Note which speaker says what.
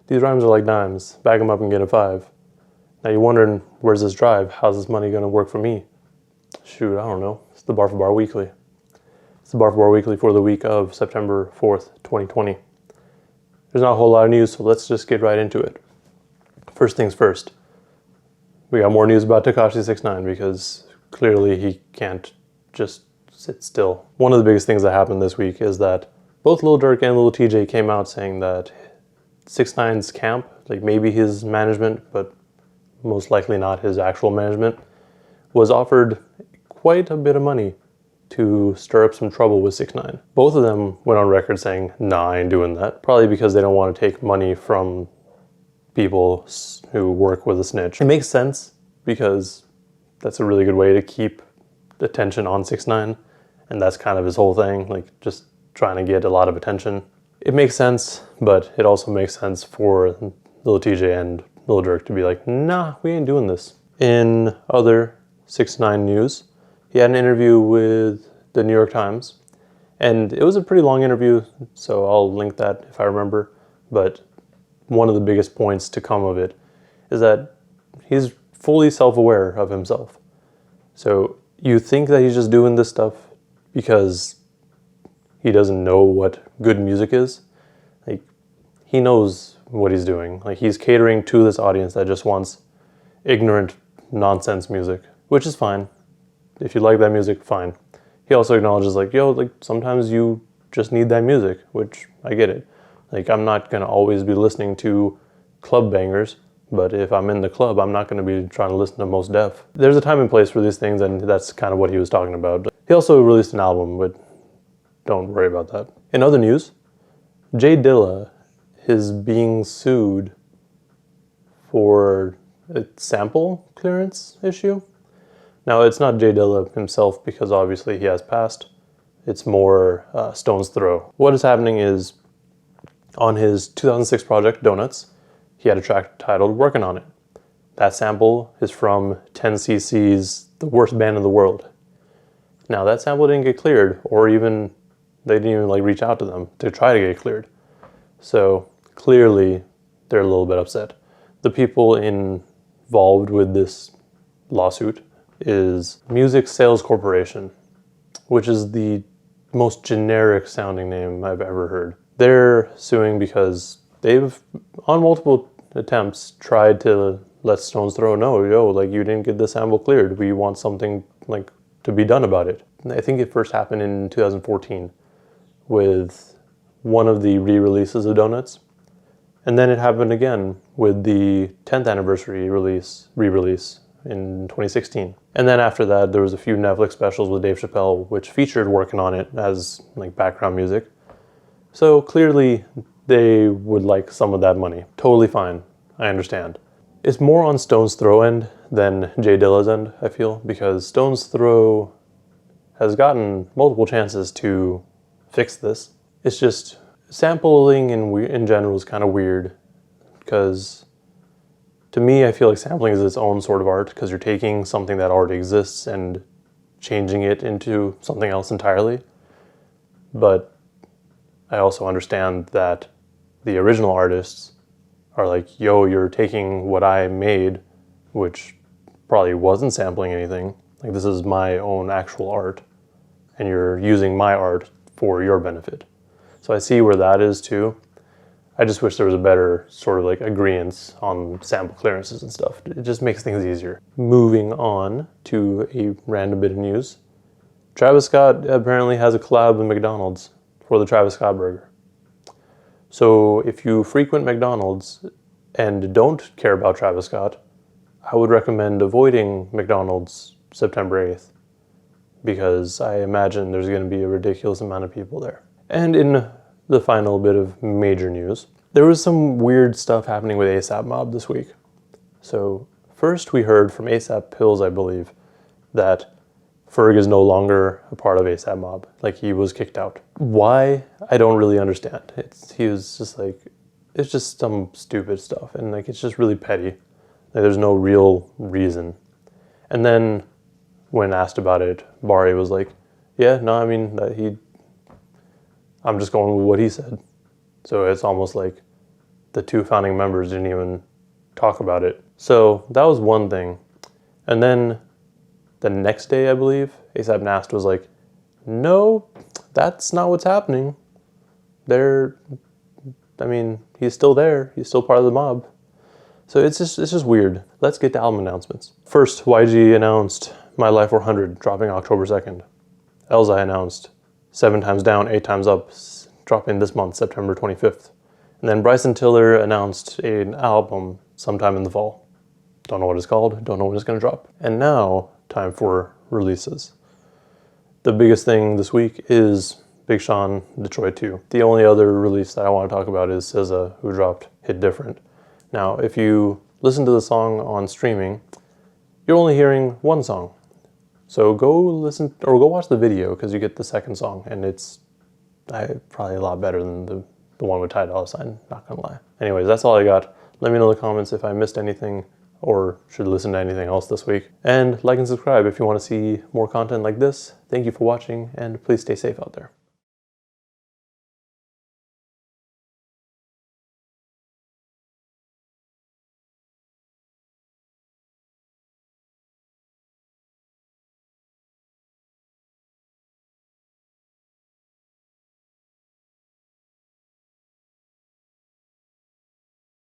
Speaker 1: These rhymes are like dimes. Bag them up and get a 5. Now you're wondering, where's this drive? How's this money gonna work for me? Shoot, I don't know. It's the Bar for Bar Weekly. It's the Bar for Bar Weekly for the week of September 4th, 2020. There's not a whole lot of news, so let's just get right into it. First things first. We got more news about Tekashi 6ix9ine because clearly he can't just sit still. One of the biggest things that happened this week is that both Lil Durk and Lil TJ came out saying that 6ix9ine's camp, like maybe his management, but most likely not his actual management, was offered quite a bit of money to stir up some trouble with 6ix9ine. Both of them went on record saying, nah, I ain't doing that. Probably because they don't want to take money from people who work with a snitch. It makes sense because that's a really good way to keep attention on 6ix9ine, and that's kind of his whole thing, like just trying to get a lot of attention. It makes sense, but it also makes sense for Lil TJ and Lil Durk to be like, nah, we ain't doing this. In other 6ix9ine news, he had an interview with the New York Times, and it was a pretty long interview, so I'll link that if I remember, but one of the biggest points to come of it is that he's fully self-aware of himself. So you think that he's just doing this stuff because he doesn't know what good music is? Like, he knows what he's doing. Like, he's catering to this audience that just wants ignorant nonsense music, which is fine. If you like that music, fine. He also acknowledges like, yo, like sometimes you just need that music, which I get it. Like, I'm not gonna always be listening to club bangers, but if I'm in the club, I'm not gonna be trying to listen to Mos Def. There's a time and place for these things, and that's kind of what he was talking about. He also released an album, but don't worry about that. In other news, Dilla is being sued for a sample clearance issue. Now, it's not Dilla himself because obviously he has passed. It's more stone's throw. What is happening is on his 2006 project, Donuts, he had a track titled Working On It. That sample is from 10cc's The Worst Band in the World. Now, that sample didn't get cleared, or even, they didn't even like reach out to them to try to get cleared. So clearly, they're a little bit upset. The people involved with this lawsuit is Music Sales Corporation, which is the most generic sounding name I've ever heard. They're suing because they've, on multiple attempts, tried to let Stone's Throw know, yo, like you didn't get the sample cleared. We want something like to be done about it. I think it first happened in 2014 with one of the re-releases of Donuts. And then it happened again with the 10th anniversary re-release in 2016. And then after that, there was a few Netflix specials with Dave Chappelle, which featured Working On It as like background music. So clearly they would like some of that money. Totally fine, I understand. It's more on Stone's Throw end than J Dilla's end, I feel, because Stone's Throw has gotten multiple chances to fix this. It's just sampling in general is kind of weird because to me, I feel like sampling is its own sort of art because you're taking something that already exists and changing it into something else entirely. But I also understand that the original artists are like, yo, you're taking what I made, which probably wasn't sampling anything. Like, this is my own actual art, and you're using my art for your benefit. So I see where that is too. I just wish there was a better sort of like agreeance on sample clearances and stuff. It just makes things easier. Moving on to a random bit of news. Travis Scott apparently has a collab with McDonald's for the Travis Scott burger. So if you frequent McDonald's and don't care about Travis Scott, I would recommend avoiding McDonald's September 8th because I imagine there's going to be a ridiculous amount of people there. And in the final bit of major news, there was some weird stuff happening with ASAP Mob this week. So first we heard from ASAP Pills, I believe, that Ferg is no longer a part of ASAP Mob. Like, he was kicked out. Why? I don't really understand. He was just like, it's just some stupid stuff. And like, it's just really petty. Like, there's no real reason. And then when asked about it, Bari was like, yeah, no, I mean, I'm just going with what he said. So it's almost like the two founding members didn't even talk about it. So that was one thing. And then the next day, I believe, ASAP Nast was like, no, that's not what's happening. He's still there. He's still part of the mob. So it's just weird. Let's get to album announcements. First, YG announced My Life 400 dropping October 2nd. illz announced 7 Times Down, 8 Times Up dropping this month, September 25th. And then Bryson Tiller announced an album sometime in the fall. Don't know what it's called, don't know when it's gonna drop. And now, time for releases. The biggest thing this week is Big Sean, Detroit 2. The only other release that I want to talk about is SZA, who dropped Hit Different. Now, if you listen to the song on streaming, you're only hearing one song. So go listen, or go watch the video, because you get the second song, and it's probably a lot better than the one with Ty Dolla $ign, not gonna lie. Anyways, that's all I got. Let me know in the comments if I missed anything, or should listen to anything else this week. And like and subscribe if you want to see more content like this. Thank you for watching, and please stay safe out there.